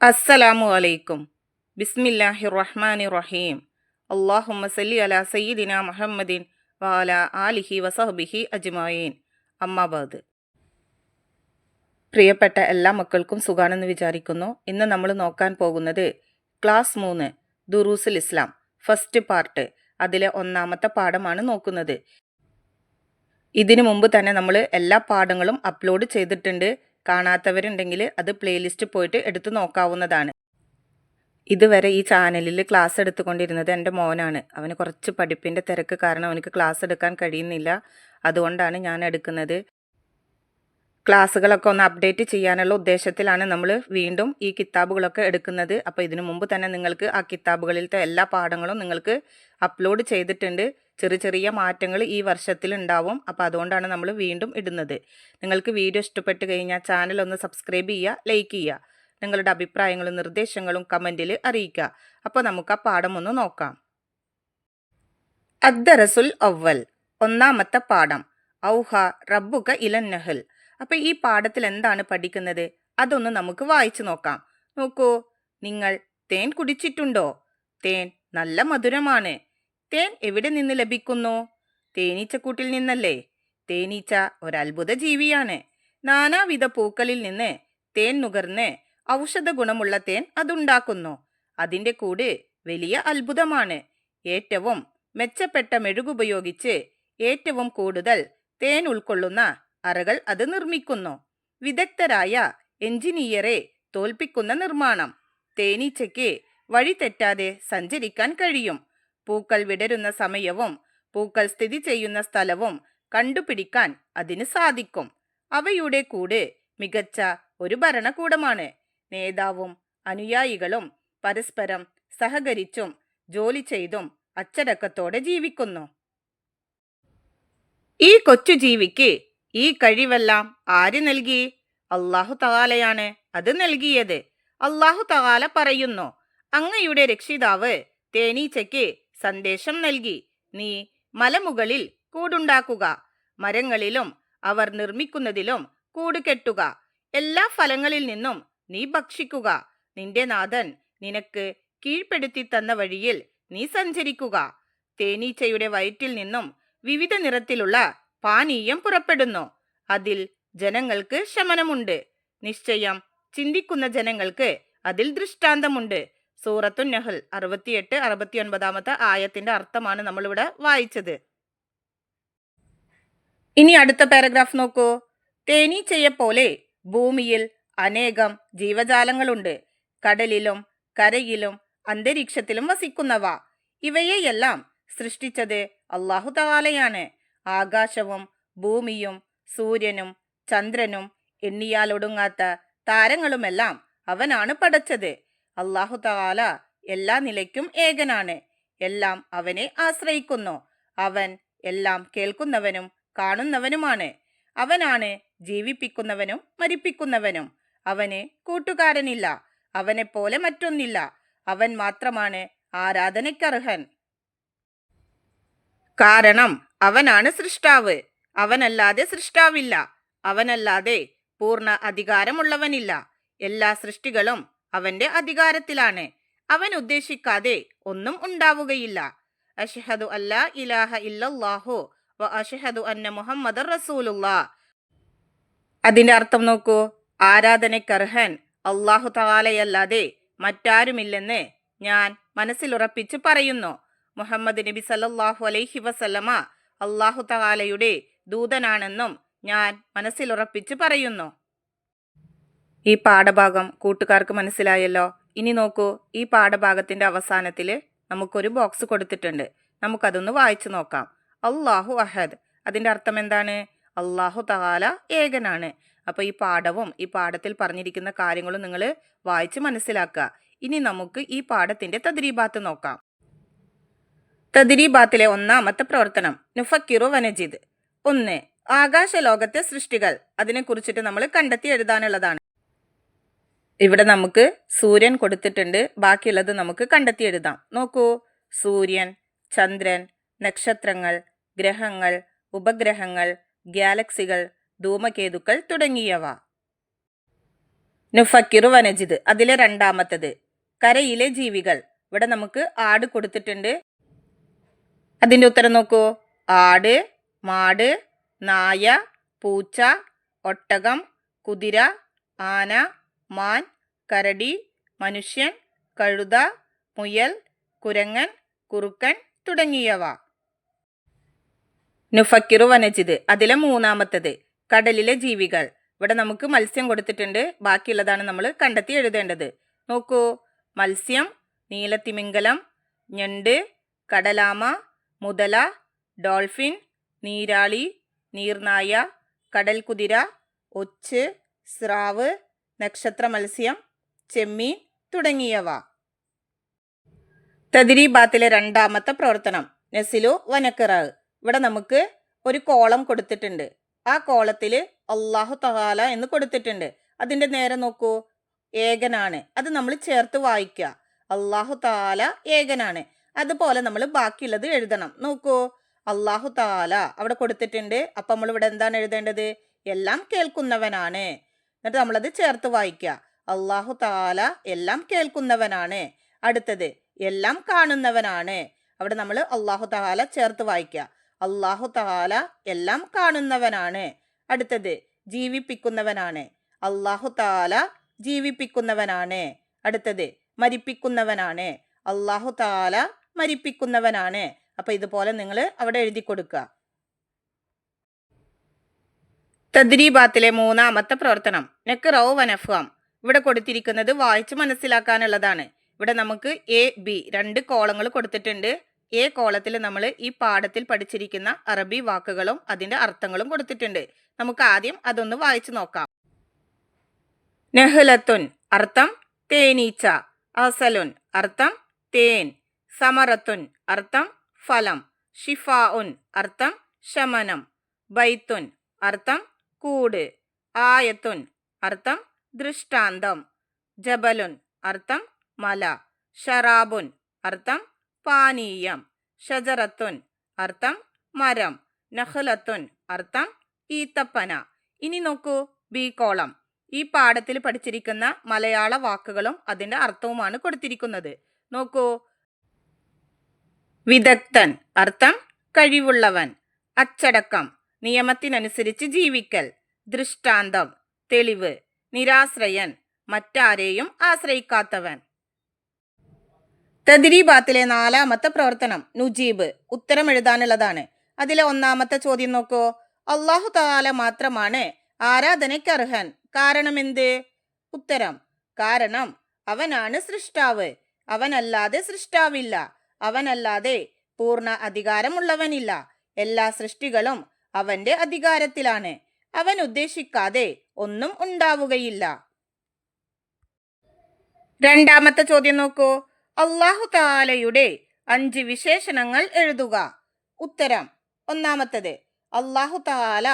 അസ്സലാമു അലൈക്കും. ബിസ്മില്ലാഹിർ റഹ്മാനിർ റഹീം. അല്ലാഹുമ്മ സല്ലി അലാ സയ്യിദിന മുഹമ്മദിൻ വഅലാ ആലിഹി വസഹ്ബിഹി അജ്മഈൻ. അമ്മാബാദ്. പ്രിയപ്പെട്ട എല്ലാ മക്കൾക്കും സുഖാണെന്ന് വിചാരിക്കുന്നു. ഇന്ന് നമ്മൾ നോക്കാൻ പോകുന്നത് ക്ലാസ് 3 ദുറൂസുൽ ഇസ്ലാം ഫസ്റ്റ് പാർട്ട്, അതിലെ ഒന്നാമത്തെ പാഠമാണ് നോക്കുന്നത്. ഇതിനു മുമ്പ് തന്നെ നമ്മൾ എല്ലാ പാഠങ്ങളും അപ്ലോഡ് ചെയ്തിട്ടുണ്ട്. കാണാത്തവരുണ്ടെങ്കിൽ അത് പ്ലേലിസ്റ്റ് പോയിട്ട് എടുത്തു നോക്കാവുന്നതാണ്. ഇതുവരെ ഈ ചാനലിൽ ക്ലാസ് എടുത്തുകൊണ്ടിരുന്നത് എൻ്റെ മോനാണ്. അവന് കുറച്ച് പഠിപ്പിൻ്റെ തിരക്ക് കാരണം അവനക്ക് ക്ലാസ് എടുക്കാൻ കഴിയുന്നില്ല. അതുകൊണ്ടാണ് ഞാൻ എടുക്കുന്നത്. ക്ലാസ്സുകളൊക്കെ ഒന്ന് അപ്ഡേറ്റ് ചെയ്യാനുള്ള ഉദ്ദേശത്തിലാണ് നമ്മൾ വീണ്ടും ഈ കിതാബുകളൊക്കെ എടുക്കുന്നത്. അപ്പോൾ ഇതിനു മുമ്പ് തന്നെ നിങ്ങൾക്ക് ആ കിതാബുകളിലത്തെ എല്ലാ പാഠങ്ങളും നിങ്ങൾക്ക് അപ്ലോഡ് ചെയ്തിട്ടുണ്ട്. ചെറിയ ചെറിയ മാറ്റങ്ങൾ ഈ വർഷത്തിൽ ഉണ്ടാവും. അപ്പോൾ അതുകൊണ്ടാണ് നമ്മൾ വീണ്ടും ഇടുന്നത്. നിങ്ങൾക്ക് വീഡിയോ ഇഷ്ടപ്പെട്ട് കഴിഞ്ഞാൽ ചാനൽ ഒന്ന് സബ്സ്ക്രൈബ് ചെയ്യുക, ലൈക്ക് ചെയ്യുക. നിങ്ങളുടെ അഭിപ്രായങ്ങളും നിർദ്ദേശങ്ങളും കമൻറ്റിൽ അറിയിക്കുക. അപ്പോൾ നമുക്ക് ആ പാഠം ഒന്ന് നോക്കാം. അദ്ദറസുൽ അവ്വൽ, ഒന്നാമത്തെ പാഠം. ഔഹ റബ്ബുക ഇലൻ നഹൽ. അപ്പോൾ ഈ പാഠത്തിൽ എന്താണ് പഠിക്കുന്നത് അതൊന്ന് നമുക്ക് വായിച്ചു നോക്കാം. നോക്കൂ, നിങ്ങൾ തേൻ കുടിച്ചിട്ടുണ്ടോ? തേൻ നല്ല മധുരമാണ്. തേൻ എവിടെ നിന്ന് ലഭിക്കുന്നു? തേനീച്ചക്കൂട്ടിൽ നിന്നല്ലേ? തേനീച്ച ഒരത്ഭുത ജീവിയാണ്. നാനാവിധ പൂക്കളിൽ നിന്ന് തേൻ നുകർന്ന് ഔഷധ ഗുണമുള്ള തേൻ അതുണ്ടാക്കുന്നു. അതിൻ്റെ കൂട് വലിയ അത്ഭുതമാണ്. ഏറ്റവും മെച്ചപ്പെട്ട മെഴുകുപയോഗിച്ച് ഏറ്റവും കൂടുതൽ തേൻ ഉൾക്കൊള്ളുന്ന അറകൾ അത് നിർമ്മിക്കുന്നു. വിദഗ്ധരായ എഞ്ചിനീയറെ തോൽപ്പിക്കുന്ന നിർമ്മാണം. തേനീച്ചയ്ക്ക് വഴി തെറ്റാതെ സഞ്ചരിക്കാൻ കഴിയും. പൂക്കൾ വിടരുന്ന സമയവും പൂക്കൾ സ്ഥിതി ചെയ്യുന്ന സ്ഥലവും കണ്ടുപിടിക്കാൻ അതിന് സാധിക്കും. അവയുടെ കൂട് മികച്ച ഒരു ഭരണകൂടമാണ്. നേതാവും അനുയായികളും പരസ്പരം സഹകരിച്ചും ജോലി ചെയ്തും അച്ചടക്കത്തോടെ ജീവിക്കുന്നു. ഈ കൊച്ചു ജീവിക്ക് ഈ കഴിവെല്ലാം ആര് നൽകി? അല്ലാഹു തആലയാണ് അത് നൽകിയത്. അല്ലാഹു തആല പറയുന്നു, അങ്ങയുടെ രക്ഷിതാവ് തേനീച്ചയ്ക്ക് സന്ദേശം നൽകി. നീ മലമുകളിൽ കൂടുണ്ടാക്കുക, മരങ്ങളിലും അവർ നിർമ്മിക്കുന്നതിലും കൂട് കെട്ടുക. എല്ലാ ഫലങ്ങളിൽ നിന്നും നീ ഭക്ഷിക്കുക. നിന്റെ നാഥൻ നിനക്ക് കീഴ്പ്പെടുത്തി തന്ന വഴിയിൽ നീ സഞ്ചരിക്കുക. തേനീച്ചയുടെ വയറ്റിൽ നിന്നും വിവിധ നിറത്തിലുള്ള പാനീയം പുറപ്പെടുന്നു. അതിൽ ജനങ്ങൾക്ക് ശമനമുണ്ട്. നിശ്ചയം ചിന്തിക്കുന്ന ജനങ്ങൾക്ക് അതിൽ ദൃഷ്ടാന്തമുണ്ട്. സൂറത്തുൻ നഹൽ 68-69 ആയത്തിന്റെ അർത്ഥമാണ് നമ്മളിവിടെ വായിച്ചത്. ഇനി അടുത്ത പാരഗ്രാഫ് നോക്കൂ. തേനീച്ചയെപ്പോലെ ഭൂമിയിൽ അനേകം ജീവജാലങ്ങളുണ്ട്. കടലിലും കരയിലും അന്തരീക്ഷത്തിലും വസിക്കുന്നവ. ഇവയെയെല്ലാം സൃഷ്ടിച്ചത് അല്ലാഹു തആലയാണ്. ആകാശവും ഭൂമിയും സൂര്യനും ചന്ദ്രനും എണ്ണിയാലൊടുങ്ങാത്ത താരങ്ങളുമെല്ലാം അവനാണ് പടച്ചത്. അല്ലാഹു തആല എല്ലാ നിലയ്ക്കും ഏകനാണ്. എല്ലാം അവനെ ആശ്രയിക്കുന്നു. അവൻ എല്ലാം കേൾക്കുന്നവനും കാണുന്നവനുമാണ്. അവനാണ് ജീവിപ്പിക്കുന്നവനും മരിപ്പിക്കുന്നവനും. അവന് കൂട്ടുകാരനില്ല. അവനെപ്പോലെ മറ്റൊന്നില്ല. അവൻ മാത്രമാണ് ആരാധനയ്ക്കർഹൻ. കാരണം അവനാണ് സൃഷ്ടാവ്. അവനല്ലാതെ സൃഷ്ടാവില്ല. അവനല്ലാതെ പൂർണ്ണ അധികാരമുള്ളവനില്ല. എല്ലാ സൃഷ്ടികളും അവന്റെ അധികാരത്തിലാണ്. അവൻ ഉദ്ദേശിക്കാതെ ഒന്നും ഉണ്ടാവുകയില്ല. അഷ്ഹദു അല്ലാ ഇലാഹ ഇല്ലല്ലാഹു വ അഷ്ഹദു അന്ന മുഹമ്മദർ റസൂലുള്ളാഹ്. അതിന്റെ അർത്ഥം നോക്കൂ. ആരാധനയ്ക്കർഹൻ അല്ലാഹു തആലയല്ലാതെ മറ്റാരുമില്ലെന്ന് ഞാൻ മനസ്സിലുറപ്പിച്ച് പറയുന്നു. മുഹമ്മദ് നബി സല്ലല്ലാഹു അലൈഹി വസല്ലമ അല്ലാഹു തആലയുടെ ദൂതനാണെന്നും ഞാൻ മനസ്സിലുറപ്പിച്ച് പറയുന്നു. ഈ പാഠഭാഗം കൂട്ടുകാർക്ക് മനസ്സിലായല്ലോ. ഇനി നോക്കൂ, ഈ പാഠഭാഗത്തിന്റെ അവസാനത്തിൽ നമുക്കൊരു ബോക്സ് കൊടുത്തിട്ടുണ്ട്. നമുക്കതൊന്ന് വായിച്ചു നോക്കാം. അല്ലാഹു അഹദ്, അതിന്റെ അർത്ഥം എന്താണ്? അല്ലാഹു തആല ഏകനാണ്. അപ്പോൾ ഈ പാഠവും ഈ പാഠത്തിൽ പറഞ്ഞിരിക്കുന്ന കാര്യങ്ങളും നിങ്ങൾ വായിച്ച് മനസ്സിലാക്കുക. ഇനി നമുക്ക് ഈ പാഠത്തിന്റെ തദ്രീബാത്ത് നോക്കാം. തദ്രീബാത്തിലെ ഒന്നാമത്തെ പ്രവർത്തനം നുഫക്കിറു വനജിദ്. 1. ആകാശലോകത്തെ സൃഷ്ടികൾ. അതിനെക്കുറിച്ചിട്ട് നമ്മൾ കണ്ടെത്തി എഴുതാനുള്ളതാണ്. ഇവിടെ നമുക്ക് സൂര്യൻ കൊടുത്തിട്ടുണ്ട്. ബാക്കിയുള്ളത് നമുക്ക് കണ്ടെത്തി എഴുതാം. നോക്കൂ, സൂര്യൻ, ചന്ദ്രൻ, നക്ഷത്രങ്ങൾ, ഗ്രഹങ്ങൾ, ഉപഗ്രഹങ്ങൾ, ഗാലക്സികൾ, ധൂമകേതുക്കൾ തുടങ്ങിയവ. നുഫക്കിറു വനജിദ് അതിലെ രണ്ടാമത്തത് കരയിലെ ജീവികൾ. ഇവിടെ നമുക്ക് ആട് കൊടുത്തിട്ടുണ്ട്. അതിൻ്റെ ഉത്തരം നോക്കൂ. ആട്, മാട്, നായ, പൂച്ച, ഒട്ടകം, കുതിര, ആന, മാൻ, കരടി, മനുഷ്യൻ, കഴുത, മുയൽ, കുരങ്ങൻ, കുറുക്കൻ തുടങ്ങിയവ. നുഫക്കിറു വനജിദ് അതിലെ മൂന്നാമത്തത് കടലിലെ ജീവികൾ. ഇവിടെ നമുക്ക് മത്സ്യം കൊടുത്തിട്ടുണ്ട്. ബാക്കിയുള്ളതാണ് നമ്മൾ കണ്ടെത്തി എഴുതേണ്ടത്. നോക്കൂ. മത്സ്യം, നീലത്തിമിംഗലം, ഞണ്ട്, കടലാമ, മുതല, ഡോൾഫിൻ, നീരാളി, നീർനായ, കടൽക്കുതിര, ഒച്ച്, സ്രാവ്, നക്ഷത്ര മത്സ്യം, ചെമ്മീൻ തുടങ്ങിയവ. തദ്രീബാത്തിലെ രണ്ടാമത്തെ പ്രവർത്തനം നസിലു വനക്കിറാ. ഇവിടെ നമുക്ക് ഒരു കോളം കൊടുത്തിട്ടുണ്ട്. ആ കോളത്തിൽ അല്ലാഹു തആല എന്ന് കൊടുത്തിട്ടുണ്ട്. അതിൻ്റെ നേരെ നോക്കൂ. ഏകനാണ്. അത് നമ്മൾ ചേർത്ത് വായിക്കുക. അല്ലാഹു തആല ഏകനാണ്. അതുപോലെ നമ്മൾ ബാക്കിയുള്ളത് എഴുതണം. നോക്കൂ. അല്ലാഹു തആല അവിടെ കൊടുത്തിട്ടുണ്ട്. അപ്പം നമ്മൾ ഇവിടെ എന്താണ് എഴുതേണ്ടത്? എല്ലാം കേൾക്കുന്നവനാണ്. എന്നിട്ട് നമ്മളത് ചേർത്ത് വായിക്കുക. അല്ലാഹു തആല എല്ലാം കേൾക്കുന്നവനാണ്. അടുത്തത് എല്ലാം കാണുന്നവനാണ്. അവിടെ നമ്മൾ അല്ലാഹു തആല ചേർത്ത് വായിക്കുക. അല്ലാഹു തആല എല്ലാം കാണുന്നവനാണ്. അടുത്തത് ജീവിപ്പിക്കുന്നവനാണ്. അല്ലാഹു തആല ജീവിപ്പിക്കുന്നവനാണ്. അടുത്തത് മരിപ്പിക്കുന്നവനാണ്. അല്ലാഹു തആല മരിപ്പിക്കുന്നവനാണ്. അപ്പൊ ഇതുപോലെ നിങ്ങൾ അവിടെ എഴുതി കൊടുക്കുക. തദ്രീബാത്തിലെ മൂന്നാമത്തെ പ്രവർത്തനം നഖ്റഉ വനഫ്ഹാം. ഇവിടെ കൊടുത്തിരിക്കുന്നത് വായിച്ച് മനസ്സിലാക്കാനുള്ളതാണ്. ഇവിടെ നമുക്ക് എ ബി രണ്ട് കോളങ്ങൾ കൊടുത്തിട്ടുണ്ട്. എ കോളത്തിൽ നമ്മൾ ഈ പാഠത്തിൽ പഠിച്ചിരിക്കുന്ന അറബി വാക്കുകളും അതിൻ്റെ അർത്ഥങ്ങളും കൊടുത്തിട്ടുണ്ട്. നമുക്ക് ആദ്യം അതൊന്ന് വായിച്ചു നോക്കാം. നെഹ്ലത്തുൻ അർത്ഥം തേനീച്ച, അസലുൻ അർത്ഥം തേൻ, സമറത്തുൻ അർത്ഥം ഫലം, ഷിഫാഉൻ അർത്ഥം ശമനം, ബൈത്തുൻ അർത്ഥം കൂട്, ആയത്തുൻ അർത്ഥം ദൃഷ്ടാന്തം, ജബലുൻ അർത്ഥം മല, ഷറാബുൻ അർത്ഥം പാനീയം, ഷജറത്തുൻ അർത്ഥം മരം, നഖ്ലത്തുൻ അർത്ഥം ഈത്തപ്പന. ഇനി നോക്കൂ ബി കോളം. ഈ പാഠത്തിൽ പഠിച്ചിരിക്കുന്ന മലയാള വാക്കുകളും അതിൻ്റെ അർത്ഥവുമാണ് കൊടുത്തിരിക്കുന്നത്. നോക്കൂ. വിദഗ്ധൻ അർത്ഥം കഴിവുള്ളവൻ, അച്ചടക്കം നിയമത്തിനനുസരിച്ച് ജീവിക്കൽ, ദൃഷ്ടാന്തം തെളിവ്, നിരാശ്രയൻ മറ്റാരെയും ആശ്രയിക്കാത്തവൻ. തദ്രീബാത്തിലെ നാലാമത്തെ പ്രവർത്തനം നുജീബ് ഉത്തരം എഴുതാനുള്ളതാണ്. അതിലെ ഒന്നാമത്തെ ചോദ്യം നോക്കൂ. അല്ലാഹു തആല മാത്രമാണ് ആരാധനയ്ക്ക് അർഹൻ. കാരണമെന്ത്? ഉത്തരം കാരണം അവനാണ് സൃഷ്ടാവ്. അവനല്ലാതെ സൃഷ്ടാവില്ല. അവനല്ലാതെ പൂർണ്ണ അധികാരമുള്ളവനില്ല. എല്ലാ സൃഷ്ടികളും അവന്റെ അധികാരത്തിലാണ്. അവൻ ഉദ്ദേശിക്കാതെ ഒന്നും ഉണ്ടാവുകയില്ല. രണ്ടാമത്തെ ചോദ്യം നോക്കൂ. അല്ലാഹു തആലയുടെ 5 വിശേഷണങ്ങൾ എഴുതുക. ഉത്തരം ഒന്നാമത്തത് അല്ലാഹു തആല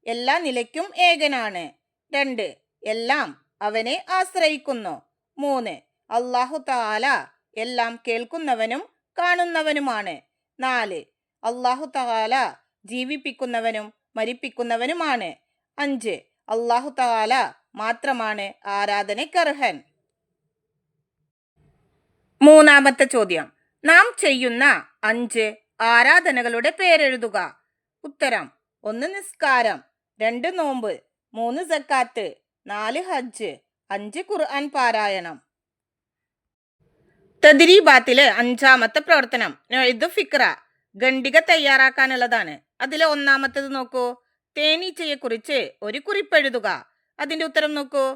എല്ലാ നിലയ്ക്കും ഏകനാണ്. 2 എല്ലാം അവനെ ആശ്രയിക്കുന്നു. 3 അല്ലാഹു തആല എല്ലാം കേൾക്കുന്നവനും കാണുന്നവനുമാണ്. 4 അല്ലാഹു തആല ജീവിപ്പിക്കുന്നവനും മരിപ്പിക്കുന്നവനുമാണ്. 5 അല്ലാഹു തആല മാത്രമാണ് ആരാധനയ്ക്കർഹൻ. മൂന്നാമത്തെ ചോദ്യം നാം ചെയ്യുന്ന 5 ആരാധനകളുടെ പേരെഴുതുക. ഉത്തരം 1 നിസ്കാരം, 2 നോമ്പ്, 3 സക്കാത്ത്, 4 ഹജ്ജ്, 5 ഖുർആൻ പാരായണം. തദ്രീബാത്തിലെ 5ാമത്തെ പ്രവർത്തനം നൊയ്ദു ഫിക്ര ഖണ്ഡിക തയ്യാറാക്കാനുള്ളതാണ്. അതിലെ ഒന്നാമത്തത് നോക്കൂ. തേനീച്ചയെ കുറിച്ച് ഒരു കുറിപ്പെഴുതുക. അതിന്റെ ഉത്തരം നോക്കൂ.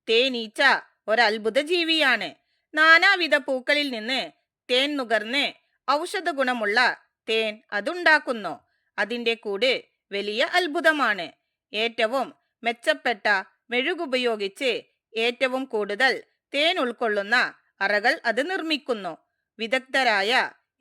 തേനീച്ച ഒരത്ഭുത ജീവിയാണ്. നാനാവിധ പൂക്കളിൽ നിന്ന് തേൻ നുകർന്ന് ഔഷധ ഗുണമുള്ള തേൻ അതുണ്ടാക്കുന്നു. അതിൻ്റെ കൂട് വലിയ അത്ഭുതമാണ്. ഏറ്റവും മെച്ചപ്പെട്ട മെഴുകുപയോഗിച്ച് ഏറ്റവും കൂടുതൽ തേൻ ഉൾക്കൊള്ളുന്ന അറകൾ അത് നിർമ്മിക്കുന്നു. വിദഗ്ധരായ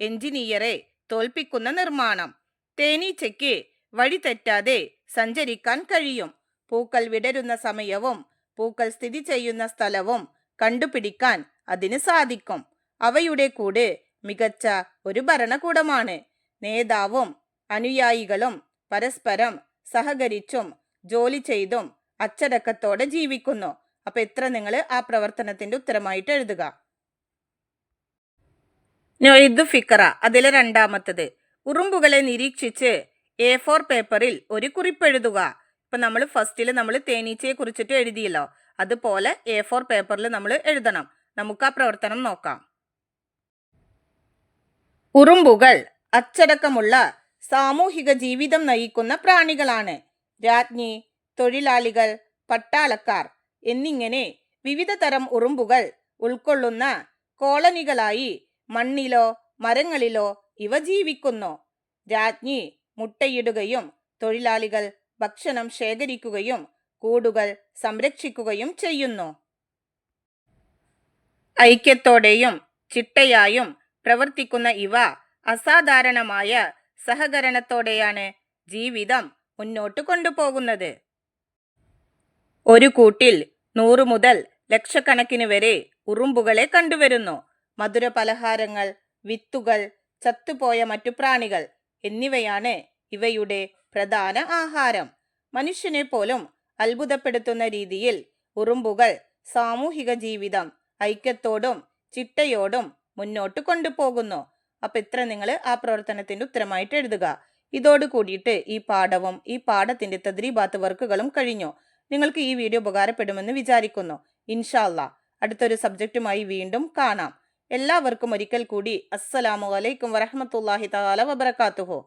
എഞ്ചിനീയറെ തോൽപ്പിക്കുന്ന നിർമ്മാണം. തേനീച്ചയ്ക്ക് വഴി തെറ്റാതെ സഞ്ചരിക്കാൻ കഴിയും. പൂക്കൾ വിടരുന്ന സമയവും പൂക്കൾ സ്ഥിതി ചെയ്യുന്ന സ്ഥലവും കണ്ടുപിടിക്കാൻ അതിന് സാധിക്കും. അവയുടെ കൂട് മികച്ച ഒരു ഭരണകൂടമാണ്. നേതാവും അനുയായികളും പരസ്പരം സഹകരിച്ചും ജോലി ചെയ്തും അച്ചടക്കത്തോടെ ജീവിക്കുന്നു. അപ്പൊ എത്ര നിങ്ങൾ ആ പ്രവർത്തനത്തിന്റെ ഉത്തരമായിട്ട് എഴുതുക. നൊയ്ദു ഫിക്ര അതിലെ രണ്ടാമത്തത്, ഉറുമ്പുകളെ നിരീക്ഷിച്ച് A4 പേപ്പറിൽ ഒരു കുറിപ്പെഴുതുക. ഇപ്പൊ നമ്മൾ ഫസ്റ്റിൽ നമ്മൾ തേനീച്ചയെ കുറിച്ചിട്ട് എഴുതിയല്ലോ, അതുപോലെ A4 പേപ്പറിൽ നമ്മൾ എഴുതണം. നമുക്ക് ആ പ്രവർത്തനം നോക്കാം. ഉറുമ്പുകൾ അച്ചടക്കമുള്ള സാമൂഹിക ജീവിതം നയിക്കുന്ന പ്രാണികളാണ്. രാജ്ഞി, തൊഴിലാളികൾ, പട്ടാളക്കാർ എന്നിങ്ങനെ വിവിധ തരം ഉറുമ്പുകൾ ഉൾക്കൊള്ളുന്ന കോളനികളായി മണ്ണിലോ മരങ്ങളിലോ ഇവ ജീവിക്കുന്നു. രാജ്ഞി മുട്ടയിടുകയും തൊഴിലാളികൾ ഭക്ഷണം ശേഖരിക്കുകയും കൂടുകൾ സംരക്ഷിക്കുകയും ചെയ്യുന്നു. ഐക്യത്തോടെയും ചിട്ടയായും പ്രവർത്തിക്കുന്ന ഇവ അസാധാരണമായ സഹകരണത്തോടെയാണ് ജീവിതം മുന്നോട്ട് കൊണ്ടുപോകുന്നത്. ഒരു കൂട്ടിൽ 100 മുതൽ ലക്ഷക്കണക്കിന് വരെ ഉറുമ്പുകളെ കണ്ടുവരുന്നു. മധുര പലഹാരങ്ങൾ, വിത്തുകൾ, ചത്തുപോയ മറ്റു പ്രാണികൾ എന്നിവയാണ് ഇവയുടെ പ്രധാന ആഹാരം. മനുഷ്യനെ പോലും അത്ഭുതപ്പെടുത്തുന്ന രീതിയിൽ ഉറുമ്പുകൾ സാമൂഹിക ജീവിതം ഐക്യത്തോടും ചിട്ടയോടും മുന്നോട്ട് കൊണ്ടുപോകുന്നു. അപ്പൊ ഇത്ര നിങ്ങൾ ആ പ്രവർത്തനത്തിന്റെ ഉത്തരമായിട്ട് എഴുതുക. ഇതോട് കൂടിയിട്ട് ഈ പാഠവും ഈ പാഠത്തിന്റെ തദ്രീബാത്ത് വർക്കുകളും കഴിഞ്ഞു. നിങ്ങൾക്ക് ഈ വീഡിയോ ഉപകാരപ്പെടുമെന്ന് വിചാരിക്കുന്നു. ഇൻഷാ അല്ലാഹ് അടുത്തൊരു സബ്ജക്റ്റുമായി വീണ്ടും കാണാം. എല്ലാവർക്കും ഒരിക്കൽ കൂടി അസ്സലാമു അലൈക്കും വറഹ്മത്തുള്ളാഹി തആല വബറകാതുഹു.